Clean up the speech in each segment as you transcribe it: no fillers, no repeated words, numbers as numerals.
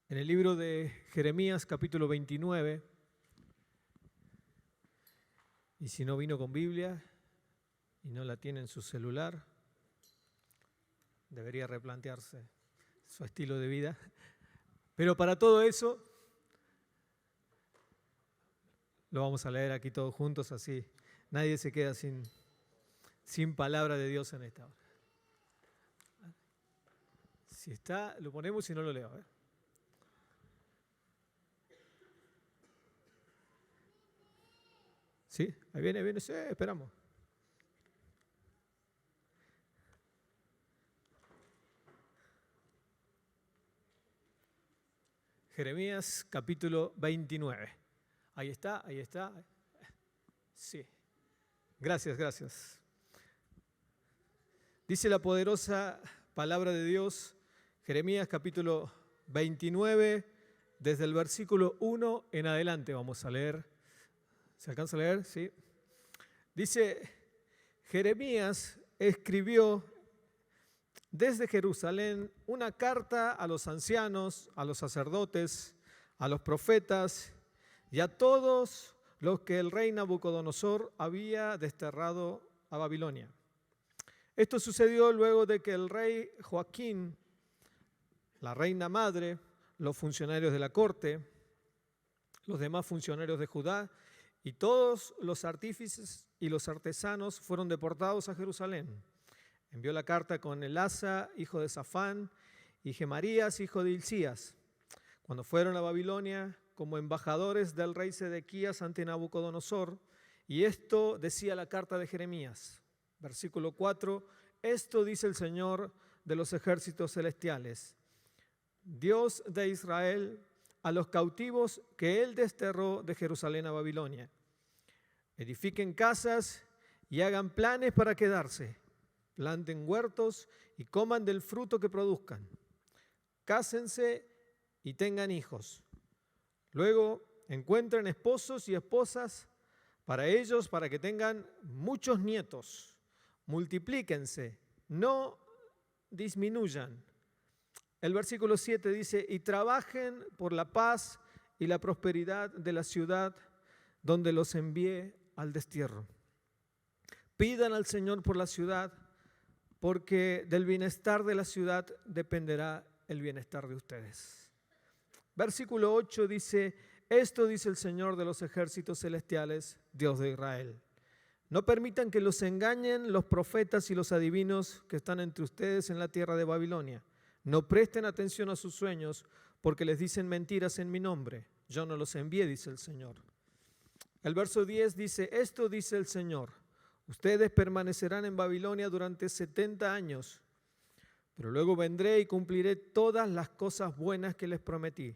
En el libro de Jeremías, capítulo 29, y si no vino con Biblia y no la tiene en su celular, debería replantearse su estilo de vida. Pero para todo eso, lo vamos a leer aquí todos juntos, así nadie se queda sin palabra de Dios en esta hora. Si está, lo ponemos y no lo leo. A ver. ¿Sí? Ahí viene, sí, esperamos. Jeremías capítulo 29. Ahí está. Sí. Gracias. Dice la poderosa palabra de Dios, Jeremías capítulo 29, desde el versículo 1 en adelante vamos a leer. ¿Se alcanza a leer? Sí. Dice, Jeremías escribió desde Jerusalén una carta a los ancianos, a los sacerdotes, a los profetas y a todos los que el rey Nabucodonosor había desterrado a Babilonia. Esto sucedió luego de que el rey Joaquín, la reina madre, los funcionarios de la corte, los demás funcionarios de Judá y todos los artífices y los artesanos fueron deportados a Jerusalén. Envió la carta con Elasa, hijo de Safán, y Gemarías, hijo de Hilcías. Cuando fueron a Babilonia como embajadores del rey Sedequías ante Nabucodonosor, y esto decía la carta de Jeremías. Versículo 4, esto dice el Señor de los ejércitos celestiales, Dios de Israel, a los cautivos que Él desterró de Jerusalén a Babilonia. Edifiquen casas y hagan planes para quedarse. Planten huertos y coman del fruto que produzcan. Cásense y tengan hijos. Luego encuentren esposos y esposas para ellos, para que tengan muchos nietos. Multiplíquense, no disminuyan. El versículo 7 dice, y trabajen por la paz y la prosperidad de la ciudad donde los envié al destierro. Pidan al Señor por la ciudad, porque del bienestar de la ciudad dependerá el bienestar de ustedes. Versículo 8 dice, esto dice el Señor de los ejércitos celestiales, Dios de Israel. No permitan que los engañen los profetas y los adivinos que están entre ustedes en la tierra de Babilonia. No presten atención a sus sueños, porque les dicen mentiras en mi nombre. Yo no los envié, dice el Señor. El verso 10 dice, esto dice el Señor. Ustedes permanecerán en Babilonia durante 70 años, pero luego vendré y cumpliré todas las cosas buenas que les prometí.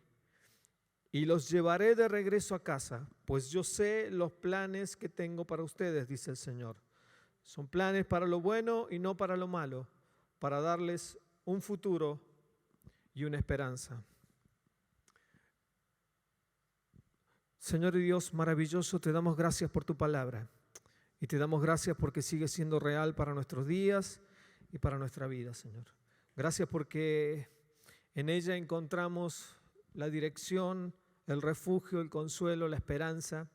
Y los llevaré de regreso a casa, pues yo sé los planes que tengo para ustedes, dice el Señor. Son planes para lo bueno y no para lo malo, para darles un futuro y una esperanza. Señor y Dios maravilloso, te damos gracias por tu palabra. Y te damos gracias porque sigue siendo real para nuestros días y para nuestra vida, Señor. Gracias porque en ella encontramos la dirección, el refugio, el consuelo, la esperanza.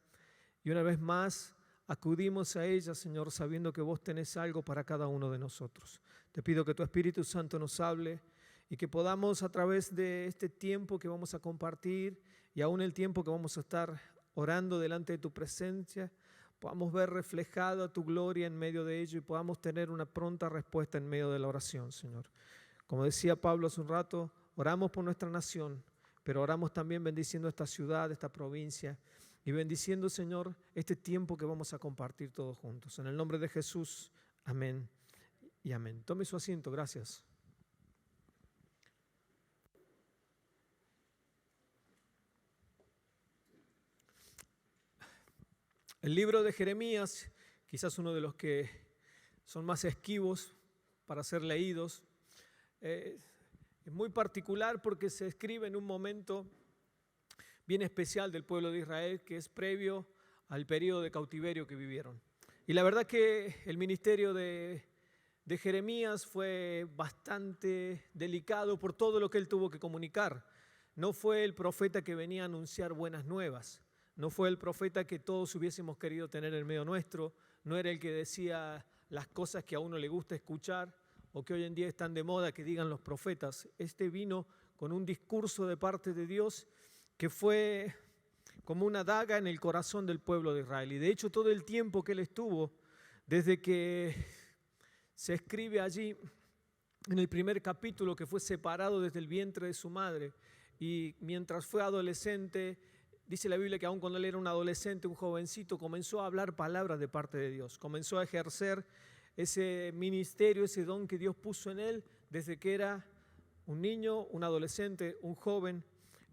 Y una vez más acudimos a ella, Señor, sabiendo que vos tenés algo para cada uno de nosotros. Te pido que tu Espíritu Santo nos hable y que podamos a través de este tiempo que vamos a compartir y aún el tiempo que vamos a estar orando delante de tu presencia, podamos ver reflejada tu gloria en medio de ello y podamos tener una pronta respuesta en medio de la oración, Señor. Como decía Pablo hace un rato, oramos por nuestra nación, pero oramos también bendiciendo esta ciudad, esta provincia y bendiciendo, Señor, este tiempo que vamos a compartir todos juntos. En el nombre de Jesús, amén y amén. Tome su asiento, gracias. El libro de Jeremías, quizás uno de los que son más esquivos para ser leídos, es muy particular porque se escribe en un momento bien especial del pueblo de Israel, que es previo al periodo de cautiverio que vivieron. Y la verdad que el ministerio de Jeremías fue bastante delicado por todo lo que él tuvo que comunicar. no fue el profeta que venía a anunciar buenas nuevas, no fue el profeta que todos hubiésemos querido tener en medio nuestro, no era el que decía las cosas que a uno le gusta escuchar o que hoy en día están de moda que digan los profetas. Este vino con un discurso de parte de Dios que fue como una daga en el corazón del pueblo de Israel. Y de hecho todo el tiempo que él estuvo, desde que se escribe allí en el primer capítulo que fue separado desde el vientre de su madre, y mientras fue adolescente, dice la Biblia que aun cuando él era un adolescente, un jovencito, comenzó a hablar palabras de parte de Dios, comenzó a ejercer ese ministerio, ese don que Dios puso en él desde que era un niño, un adolescente, un joven.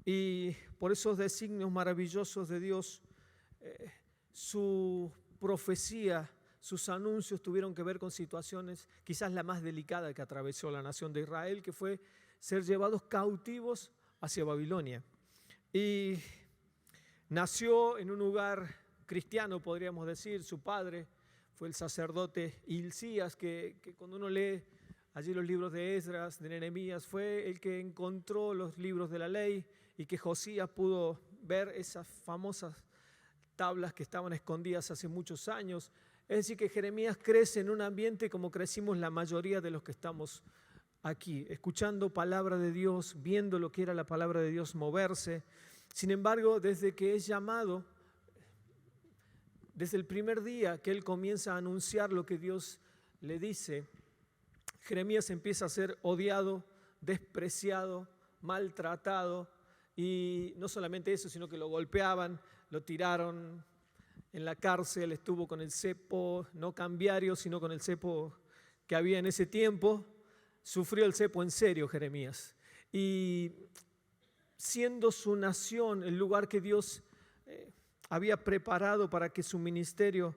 Y por esos designios maravillosos de Dios, su profecía, sus anuncios tuvieron que ver con situaciones, quizás la más delicada que atravesó la nación de Israel, que fue ser llevados cautivos hacia Babilonia. Y nació en un lugar cristiano, podríamos decir. Su padre fue el sacerdote Hilcías, que cuando uno lee allí los libros de Esdras, de Nehemías, fue el que encontró los libros de la ley y que Josías pudo ver esas famosas tablas que estaban escondidas hace muchos años. Es decir, que Jeremías crece en un ambiente como crecimos la mayoría de los que estamos aquí, escuchando palabra de Dios, viendo lo que era la palabra de Dios moverse. Sin embargo, desde que es llamado, desde el primer día que él comienza a anunciar lo que Dios le dice, Jeremías empieza a ser odiado, despreciado, maltratado, y no solamente eso, sino que lo golpeaban, lo tiraron en la cárcel, estuvo con el cepo, no cambiario, sino con el cepo que había en ese tiempo. Sufrió el cepo en serio Jeremías. Y siendo su nación el lugar que Dios había preparado para que su ministerio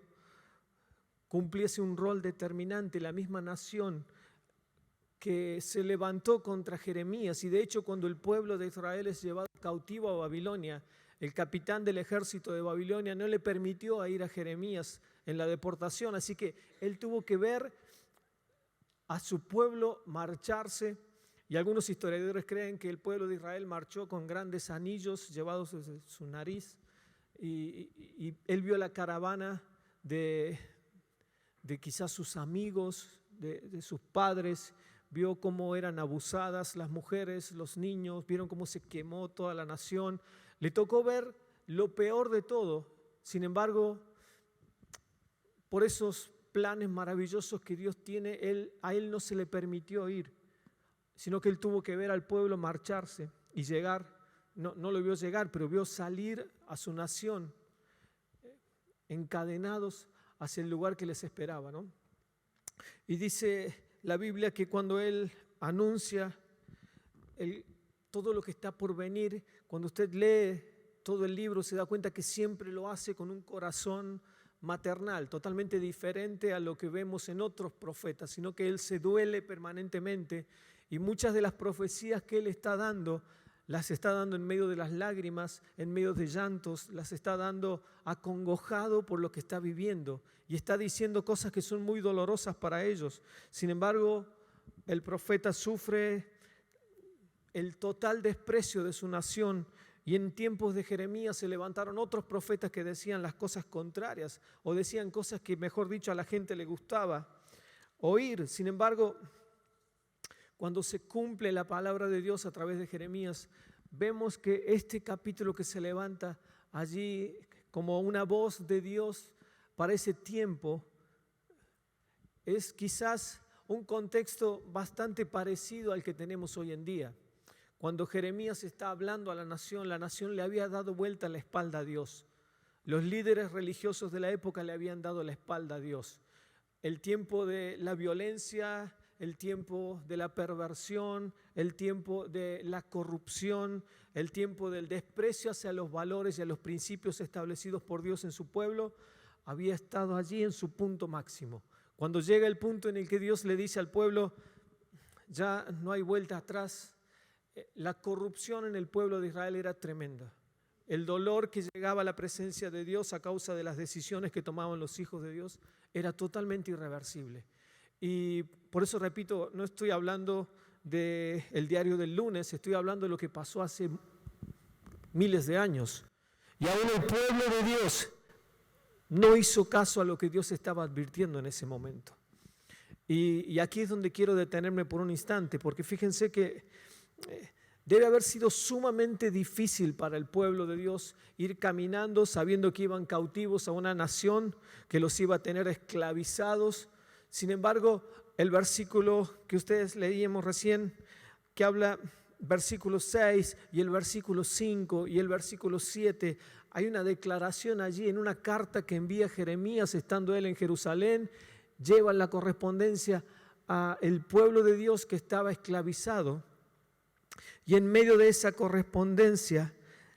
cumpliese un rol determinante, la misma nación que se levantó contra Jeremías. Y de hecho, cuando el pueblo de Israel es llevado cautivo a Babilonia, el capitán del ejército de Babilonia no le permitió ir a Jeremías en la deportación, así que él tuvo que ver a su pueblo marcharse. Y algunos historiadores creen que el pueblo de Israel marchó con grandes anillos llevados desde su nariz, y él vio la caravana de quizás sus amigos, de sus padres, vio cómo eran abusadas las mujeres, los niños, vieron cómo se quemó toda la nación. Le tocó ver lo peor de todo. Sin embargo, por esos planes maravillosos que Dios tiene, a él no se le permitió ir, sino que él tuvo que ver al pueblo marcharse y llegar. No lo vio llegar, pero vio salir a su nación encadenados hacia el lugar que les esperaba, ¿no? Y dice la Biblia que cuando él anuncia todo lo que está por venir, cuando usted lee todo el libro se da cuenta que siempre lo hace con un corazón maternal, totalmente diferente a lo que vemos en otros profetas, sino que él se duele permanentemente, y muchas de las profecías que él está dando, las está dando en medio de las lágrimas, en medio de llantos, las está dando acongojado por lo que está viviendo, y está diciendo cosas que son muy dolorosas para ellos. Sin embargo, el profeta sufre el total desprecio de su nación, y en tiempos de Jeremías se levantaron otros profetas que decían las cosas contrarias, o decían cosas que, mejor dicho, a la gente le gustaba oír. Sin embargo, cuando se cumple la palabra de Dios a través de Jeremías, vemos que este capítulo que se levanta allí como una voz de Dios para ese tiempo es quizás un contexto bastante parecido al que tenemos hoy en día. Cuando Jeremías está hablando a la nación le había dado vuelta la espalda a Dios. Los líderes religiosos de la época le habían dado la espalda a Dios. El tiempo de la violencia, el tiempo de la perversión, el tiempo de la corrupción, el tiempo del desprecio hacia los valores y a los principios establecidos por Dios en su pueblo, había estado allí en su punto máximo. Cuando llega el punto en el que Dios le dice al pueblo, ya no hay vuelta atrás, la corrupción en el pueblo de Israel era tremenda. El dolor que llegaba a la presencia de Dios a causa de las decisiones que tomaban los hijos de Dios era totalmente irreversible. Y por eso repito, no estoy hablando del diario del lunes, estoy hablando de lo que pasó hace miles de años. Y aún el pueblo de Dios no hizo caso a lo que Dios estaba advirtiendo en ese momento. Y aquí es donde quiero detenerme por un instante, porque fíjense que debe haber sido sumamente difícil para el pueblo de Dios ir caminando sabiendo que iban cautivos a una nación que los iba a tener esclavizados. Sin embargo, el versículo que ustedes leíamos recién, que habla versículo 6 y el versículo 5 y el versículo 7, hay una declaración allí en una carta que envía Jeremías estando él en Jerusalén, lleva la correspondencia al pueblo de Dios que estaba esclavizado. Y en medio de esa correspondencia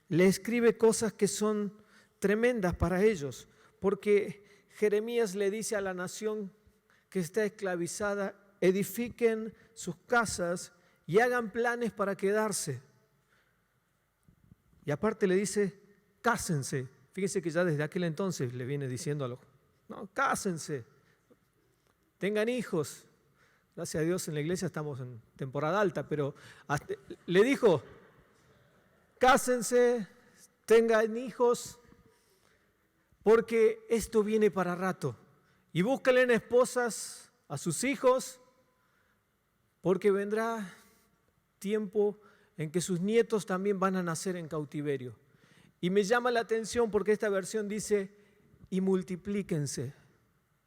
le escribe cosas que son tremendas para ellos, porque Jeremías le dice a la nación que está esclavizada: edifiquen sus casas y hagan planes para quedarse. Y aparte le dice: cásense. Fíjense que ya desde aquel entonces le viene diciendo a los, no, cásense, tengan hijos. Gracias a Dios en la iglesia estamos en temporada alta, pero le dijo: cásense, tengan hijos, porque esto viene para rato. Y búsquenle esposas a sus hijos, porque vendrá tiempo en que sus nietos también van a nacer en cautiverio. Y me llama la atención porque esta versión dice: y multiplíquense.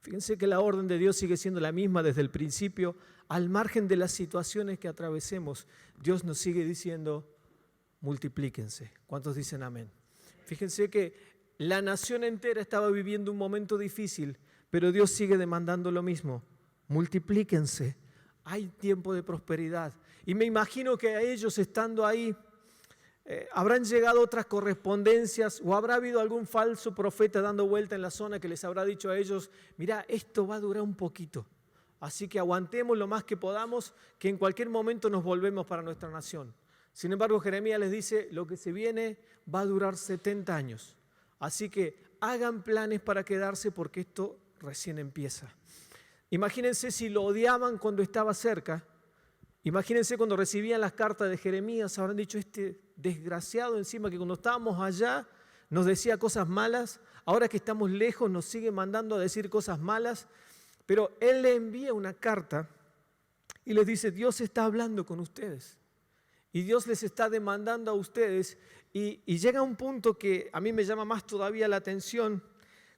Fíjense que la orden de Dios sigue siendo la misma desde el principio, al margen de las situaciones que atravesemos. Dios nos sigue diciendo: multiplíquense. ¿Cuántos dicen amén? Fíjense que la nación entera estaba viviendo un momento difícil, pero Dios sigue demandando lo mismo: multiplíquense. Hay tiempo de prosperidad. Y me imagino que a ellos, estando ahí, habrán llegado otras correspondencias o habrá habido algún falso profeta dando vuelta en la zona que les habrá dicho a ellos: mira, esto va a durar un poquito, así que aguantemos lo más que podamos, que en cualquier momento nos volvemos para nuestra nación. Sin embargo, Jeremías les dice: lo que se viene va a durar 70 años, así que hagan planes para quedarse, porque esto recién empieza. Imagínense si lo odiaban cuando estaba cerca. Imagínense cuando recibían las cartas de Jeremías, habrán dicho: este desgraciado encima que cuando estábamos allá nos decía cosas malas, ahora que estamos lejos nos sigue mandando a decir cosas malas. Pero él le envía una carta y les dice: Dios está hablando con ustedes y Dios les está demandando a ustedes. Y llega un punto que a mí me llama más todavía la atención.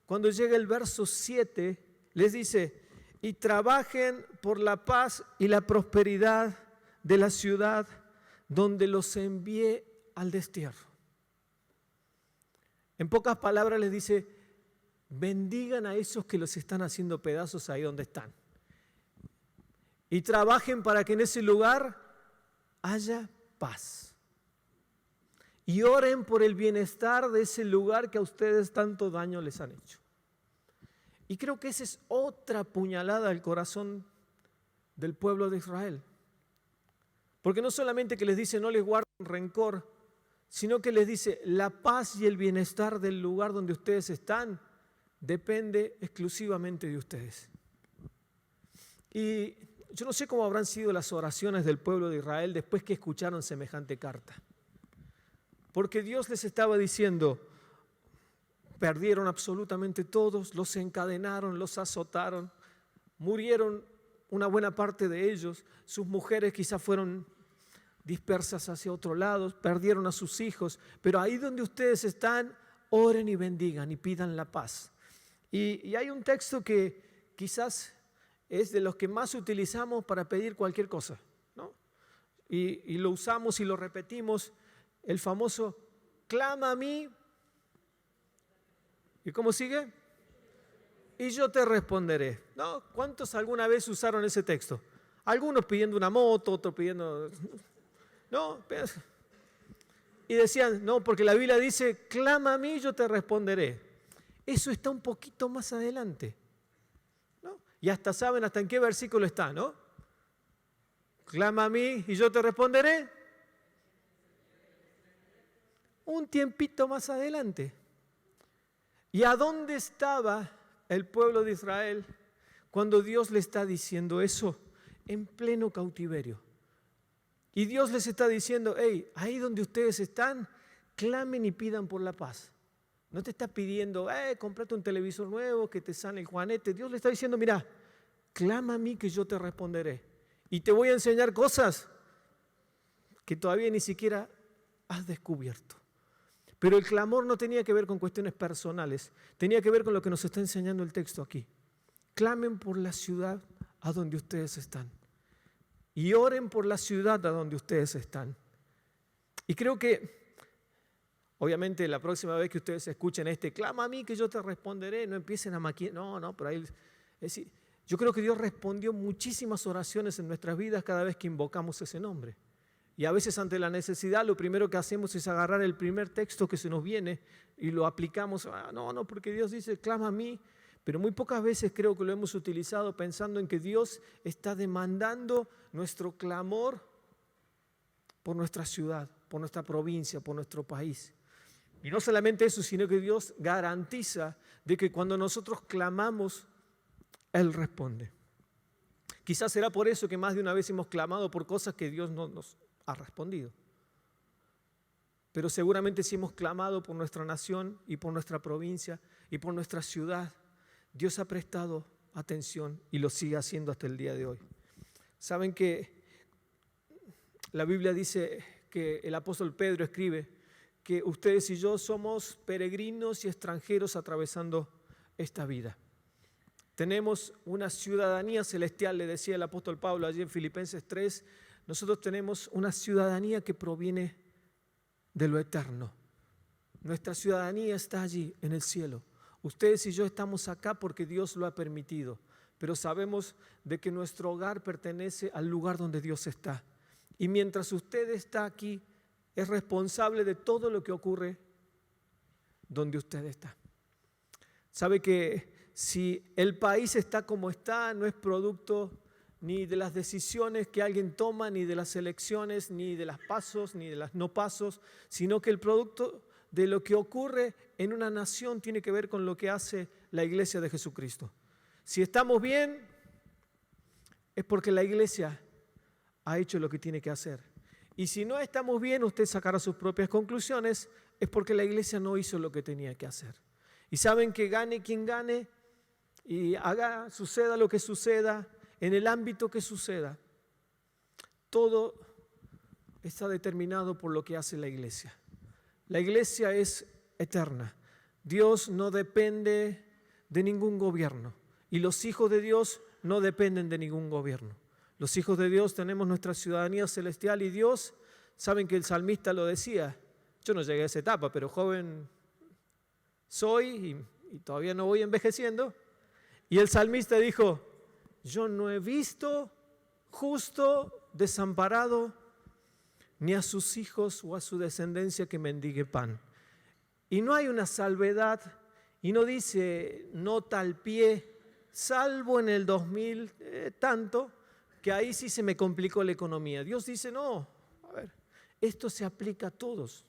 Cuando llega el verso 7, les dice: y trabajen por la paz y la prosperidad de la ciudad donde los envié al destierro. En pocas palabras les dice: bendigan a esos que los están haciendo pedazos ahí donde están. Y trabajen para que en ese lugar haya paz. Y oren por el bienestar de ese lugar que a ustedes tanto daño les han hecho. Y creo que esa es otra puñalada al corazón del pueblo de Israel. Porque no solamente que les dice: no les guarden rencor, sino que les dice: la paz y el bienestar del lugar donde ustedes están depende exclusivamente de ustedes. Y yo no sé cómo habrán sido las oraciones del pueblo de Israel después que escucharon semejante carta. Porque Dios les estaba diciendo: perdieron absolutamente todos, los encadenaron, los azotaron, murieron una buena parte de ellos, sus mujeres quizás fueron dispersas hacia otro lado, perdieron a sus hijos, pero ahí donde ustedes están, oren y bendigan y pidan la paz. Y hay un texto que quizás es de los que más utilizamos para pedir cualquier cosa, ¿no? Y lo usamos y lo repetimos, el famoso: clama a mí. ¿Y cómo sigue? Y yo te responderé. ¿No? ¿Cuántos alguna vez usaron ese texto? Algunos pidiendo una moto, otros pidiendo... No, y decían: no, porque la Biblia dice: clama a mí y yo te responderé. Eso está un poquito más adelante, ¿no? Y hasta saben hasta en qué versículo está, ¿no? Clama a mí y yo te responderé. Un tiempito más adelante. ¿Y a dónde estaba el pueblo de Israel cuando Dios le está diciendo eso? En pleno cautiverio. Y Dios les está diciendo: hey, ahí donde ustedes están, clamen y pidan por la paz. No te está pidiendo, comprate un televisor nuevo, que te sane el juanete. Dios le está diciendo, mira, clama a mí que yo te responderé. Y te voy a enseñar cosas que todavía ni siquiera has descubierto. Pero el clamor no tenía que ver con cuestiones personales, tenía que ver con lo que nos está enseñando el texto aquí. Clamen por la ciudad a donde ustedes están. Y oren por la ciudad a donde ustedes están. Y creo que obviamente la próxima vez que ustedes escuchen clama a mí que yo te responderé, no empiecen a maquinar, no, pero ahí, es decir, yo creo que Dios respondió muchísimas oraciones en nuestras vidas cada vez que invocamos ese nombre. Y a veces ante la necesidad lo primero que hacemos es agarrar el primer texto que se nos viene y lo aplicamos, no, porque Dios dice clama a mí, pero muy pocas veces creo que lo hemos utilizado pensando en que Dios está demandando nuestro clamor por nuestra ciudad, por nuestra provincia, por nuestro país. Y no solamente eso, sino que Dios garantiza de que cuando nosotros clamamos, Él responde. Quizás será por eso que más de una vez hemos clamado por cosas que Dios no nos ha respondido. Pero seguramente si hemos clamado por nuestra nación y por nuestra provincia y por nuestra ciudad, Dios ha prestado atención y lo sigue haciendo hasta el día de hoy. Saben que la Biblia dice que el apóstol Pedro escribe que ustedes y yo somos peregrinos y extranjeros atravesando esta vida. Tenemos una ciudadanía celestial, le decía el apóstol Pablo allí en Filipenses 3, nosotros tenemos una ciudadanía que proviene de lo eterno. Nuestra ciudadanía está allí, en el cielo. Ustedes y yo estamos acá porque Dios lo ha permitido, pero sabemos de que nuestro hogar pertenece al lugar donde Dios está. Y mientras usted está aquí, es responsable de todo lo que ocurre donde usted está. Sabe que si el país está como está, no es producto ni de las decisiones que alguien toma, ni de las elecciones, ni de las pasos, ni de las no pasos, sino que el producto de lo que ocurre en una nación tiene que ver con lo que hace la iglesia de Jesucristo. Si estamos bien, es porque la iglesia ha hecho lo que tiene que hacer. Y si no estamos bien, usted sacará sus propias conclusiones, es porque la iglesia no hizo lo que tenía que hacer. Y saben que gane quien gane y suceda lo que suceda, en el ámbito que suceda, todo está determinado por lo que hace la iglesia. La iglesia es eterna. Dios no depende de ningún gobierno y los hijos de Dios no dependen de ningún gobierno. Los hijos de Dios tenemos nuestra ciudadanía celestial y Dios, saben que el salmista lo decía, yo no llegué a esa etapa, pero joven soy y todavía no voy envejeciendo, y el salmista dijo, yo no he visto justo desamparado ni a sus hijos o a su descendencia que mendigue pan. Y no hay una salvedad y no dice nota al pie, salvo en el 2000 tanto, que ahí sí se me complicó la economía. Dios dice, no, a ver, esto se aplica a todos.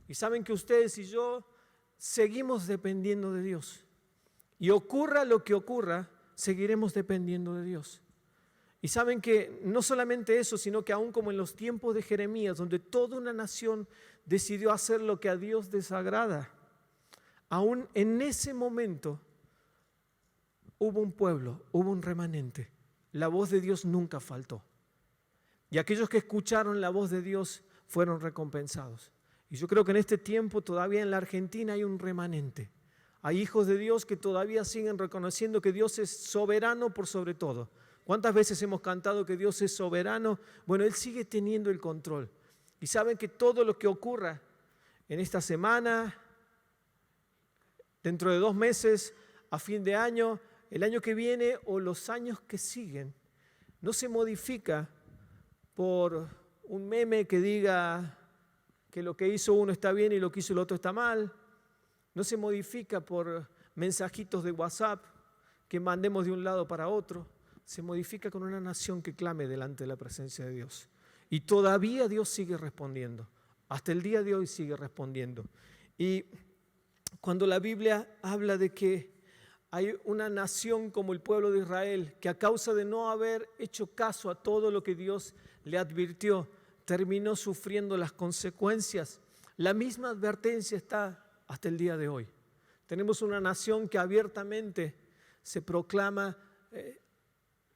Y saben que ustedes y yo seguimos dependiendo de Dios. Y ocurra lo que ocurra, seguiremos dependiendo de Dios. Y saben que no solamente eso, sino que aún como en los tiempos de Jeremías, donde toda una nación decidió hacer lo que a Dios desagrada, aún en ese momento hubo un pueblo, hubo un remanente. La voz de Dios nunca faltó. Y aquellos que escucharon la voz de Dios fueron recompensados. Y yo creo que en este tiempo todavía en la Argentina hay un remanente. Hay hijos de Dios que todavía siguen reconociendo que Dios es soberano por sobre todo. ¿Cuántas veces hemos cantado que Dios es soberano? Bueno, Él sigue teniendo el control. Y saben que todo lo que ocurra en esta semana, dentro de 2 meses, a fin de año, el año que viene o los años que siguen, no se modifica por un meme que diga que lo que hizo uno está bien y lo que hizo el otro está mal. No se modifica por mensajitos de WhatsApp que mandemos de un lado para otro. Se modifica con una nación que clame delante de la presencia de Dios. Y todavía Dios sigue respondiendo. Hasta el día de hoy sigue respondiendo. Y cuando la Biblia habla de que hay una nación como el pueblo de Israel que a causa de no haber hecho caso a todo lo que Dios le advirtió, terminó sufriendo las consecuencias. La misma advertencia está hasta el día de hoy. Tenemos una nación que abiertamente se proclama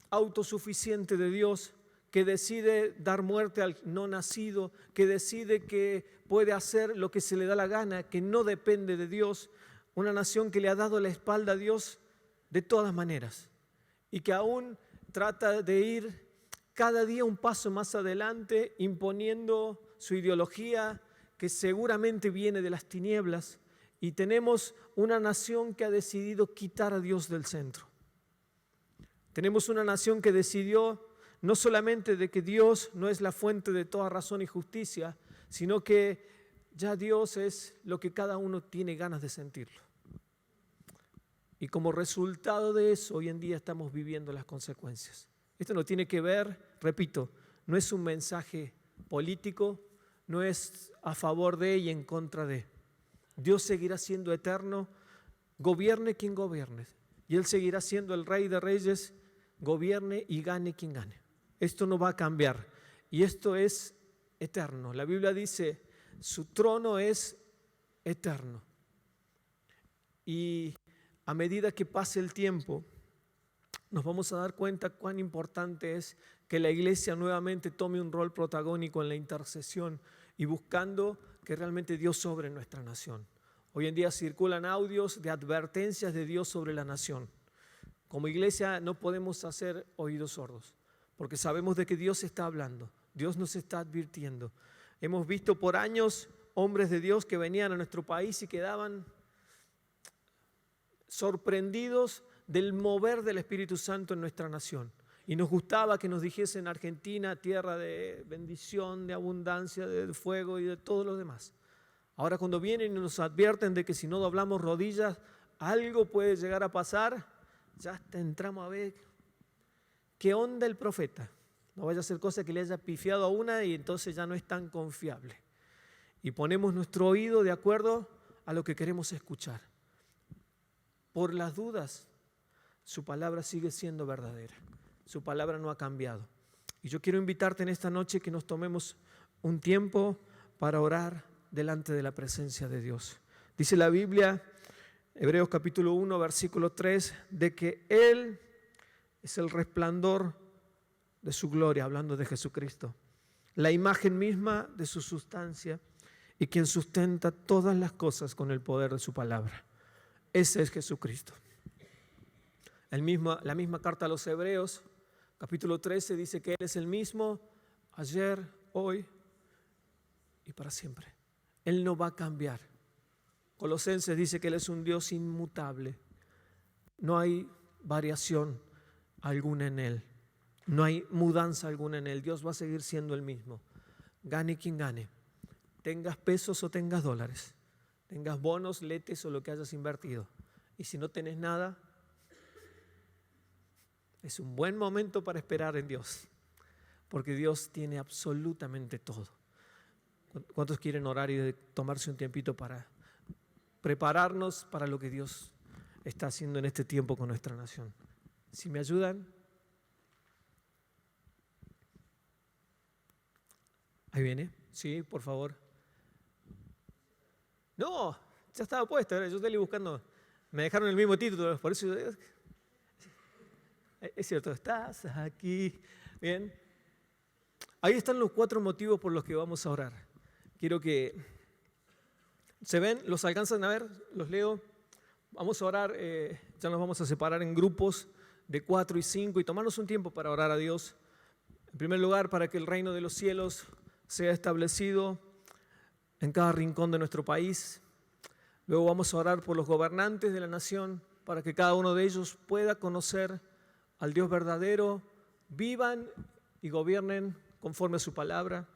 autosuficiente de Dios, que decide dar muerte al no nacido, que decide que puede hacer lo que se le da la gana, que no depende de Dios. Una nación que le ha dado la espalda a Dios de todas maneras y que aún trata de ir cada día un paso más adelante, imponiendo su ideología que seguramente viene de las tinieblas. Y tenemos una nación que ha decidido quitar a Dios del centro. Tenemos una nación que decidió no solamente de que Dios no es la fuente de toda razón y justicia, sino que ya Dios es lo que cada uno tiene ganas de sentirlo. Y como resultado de eso, hoy en día estamos viviendo las consecuencias. Esto no tiene que ver, repito, no es un mensaje político, no es a favor de y en contra de. Dios seguirá siendo eterno, gobierne quien gobierne. Y Él seguirá siendo el Rey de Reyes, gobierne y gane quien gane. Esto no va a cambiar y esto es eterno. La Biblia dice, su trono es eterno. Y a medida que pase el tiempo, nos vamos a dar cuenta cuán importante es que la iglesia nuevamente tome un rol protagónico en la intercesión y buscando que realmente Dios sobre en nuestra nación. Hoy en día circulan audios de advertencias de Dios sobre la nación. Como iglesia no podemos hacer oídos sordos, porque sabemos de que Dios está hablando, Dios nos está advirtiendo. Hemos visto por años hombres de Dios que venían a nuestro país y quedaban sorprendidos del mover del Espíritu Santo en nuestra nación. Y nos gustaba que nos dijesen Argentina, tierra de bendición, de abundancia, de fuego y de todo lo demás. Ahora cuando vienen y nos advierten de que si no doblamos rodillas, algo puede llegar a pasar, ya hasta entramos a ver qué onda el profeta. No vaya a ser cosa que le haya pifiado a una y entonces ya no es tan confiable. Y ponemos nuestro oído de acuerdo a lo que queremos escuchar. Por las dudas, su palabra sigue siendo verdadera. Su palabra no ha cambiado. Y yo quiero invitarte en esta noche que nos tomemos un tiempo para orar delante de la presencia de Dios. Dice la Biblia, Hebreos capítulo 1, versículo 3, de que Él es el resplandor de su gloria, hablando de Jesucristo, la imagen misma de su sustancia y quien sustenta todas las cosas con el poder de su palabra. Ese es Jesucristo. La misma carta a los Hebreos, capítulo 13, dice que Él es el mismo ayer, hoy y para siempre. Él no va a cambiar. Colosenses dice que Él es un Dios inmutable. No hay variación alguna en Él. No hay mudanza alguna en Él. Dios va a seguir siendo el mismo. Gane quien gane. Tengas pesos o tengas dólares. Tengas bonos, letes o lo que hayas invertido. Y si no tenés nada, es un buen momento para esperar en Dios. Porque Dios tiene absolutamente todo. ¿Cuántos quieren orar y tomarse un tiempito para prepararnos para lo que Dios está haciendo en este tiempo con nuestra nación? Si me ayudan. Ahí viene. Sí, por favor. No, ya estaba puesto. Yo estoy buscando. Me dejaron el mismo título, por eso. Es cierto, estás aquí. Bien. Ahí están los 4 motivos por los que vamos a orar. Quiero que ¿se ven? ¿Los alcanzan a ver? ¿Los leo? Vamos a orar, ya nos vamos a separar en grupos de 4 y 5 y tomarnos un tiempo para orar a Dios. En primer lugar, para que el reino de los cielos sea establecido en cada rincón de nuestro país. Luego vamos a orar por los gobernantes de la nación, para que cada uno de ellos pueda conocer al Dios verdadero, vivan y gobiernen conforme a su palabra.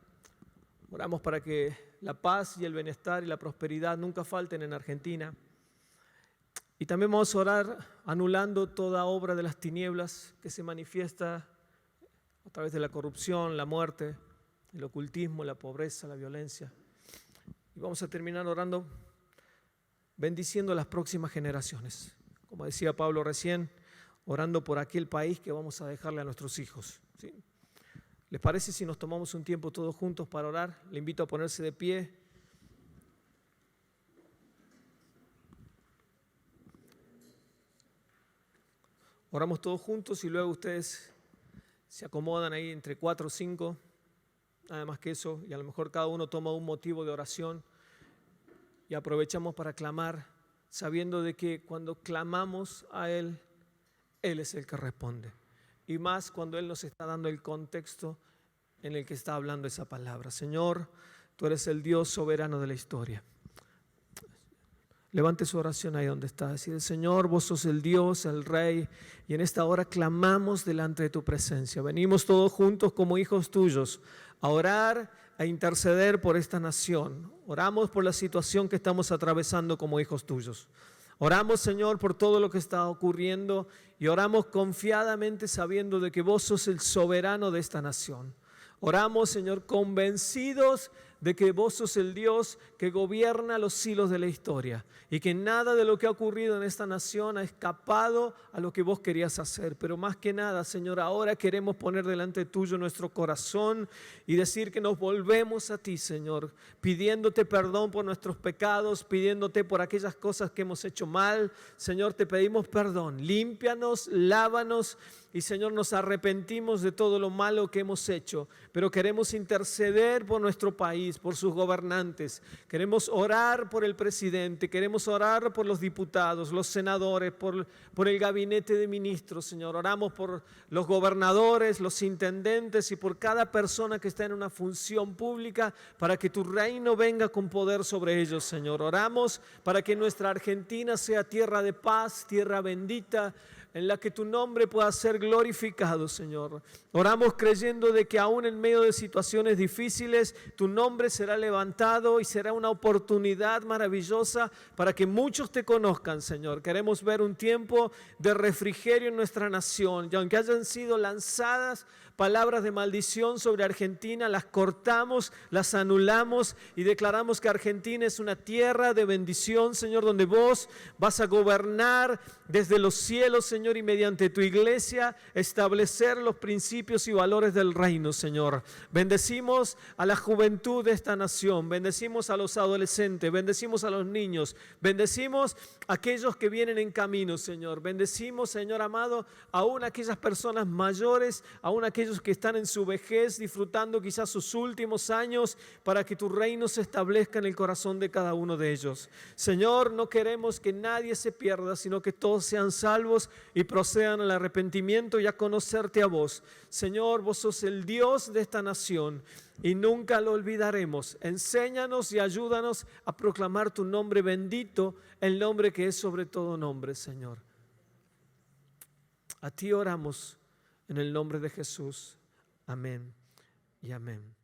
Oramos para que la paz y el bienestar y la prosperidad nunca falten en Argentina. Y también vamos a orar anulando toda obra de las tinieblas que se manifiesta a través de la corrupción, la muerte, el ocultismo, la pobreza, la violencia. Y vamos a terminar orando, bendiciendo a las próximas generaciones. Como decía Pablo recién, orando por aquel país que vamos a dejarle a nuestros hijos, ¿sí? ¿Les parece si nos tomamos un tiempo todos juntos para orar? Le invito a ponerse de pie Oramos todos juntos y luego ustedes se acomodan ahí entre 4 o 5, nada más que eso, y a lo mejor cada uno toma un motivo de oración y aprovechamos para clamar, sabiendo de que cuando clamamos a Él, Él es el que responde. Y más cuando Él nos está dando el contexto en el que está hablando esa palabra. Señor, tú eres el Dios soberano de la historia. Levante su oración ahí donde está. Decir, Señor, vos sos el Dios, el Rey, y en esta hora clamamos delante de tu presencia. Venimos todos juntos como hijos tuyos a orar, a interceder por esta nación. Oramos por la situación que estamos atravesando como hijos tuyos. Oramos, Señor, por todo lo que está ocurriendo y oramos confiadamente sabiendo de que vos sos el soberano de esta nación. Oramos, Señor, convencidos de que vos sos el Dios que gobierna los hilos de la historia y que nada de lo que ha ocurrido en esta nación ha escapado a lo que vos querías hacer. Pero más que nada, Señor, ahora queremos poner delante tuyo nuestro corazón y decir que nos volvemos a ti, Señor, pidiéndote perdón por nuestros pecados, pidiéndote por aquellas cosas que hemos hecho mal. Señor, te pedimos perdón, límpianos, lávanos. Y Señor, nos arrepentimos de todo lo malo que hemos hecho, pero queremos interceder por nuestro país, por sus gobernantes. Queremos orar por el presidente, queremos orar por los diputados, los senadores, por el gabinete de ministros, Señor. Oramos por los gobernadores, los intendentes y por cada persona que está en una función pública para que tu reino venga con poder sobre ellos, Señor. Oramos para que nuestra Argentina sea tierra de paz, tierra bendita, en la que tu nombre pueda ser glorificado, Señor. Oramos creyendo de que aún en medio de situaciones difíciles, tu nombre será levantado y será una oportunidad maravillosa para que muchos te conozcan, Señor. Queremos ver un tiempo de refrigerio en nuestra nación, y aunque hayan sido lanzadas palabras de maldición sobre Argentina, las cortamos, las anulamos y declaramos que Argentina es una tierra de bendición, Señor, donde vos vas a gobernar desde los cielos, Señor, y mediante tu iglesia establecer los principios y valores del reino, Señor. Bendecimos a la juventud de esta nación, bendecimos a los adolescentes, bendecimos a los niños, bendecimos a aquellos que vienen en camino, Señor. Bendecimos, Señor amado, aún aquellas personas mayores, aún aquellos que están en su vejez disfrutando quizás sus últimos años para que tu reino se establezca en el corazón de cada uno de ellos. Señor, no queremos que nadie se pierda, sino que todos sean salvos y procedan al arrepentimiento y a conocerte a vos. Señor, vos sos el Dios de esta nación y nunca lo olvidaremos. Enséñanos y ayúdanos a proclamar tu nombre bendito, el nombre que es sobre todo nombre, Señor. A ti oramos en el nombre de Jesús. Amén y amén.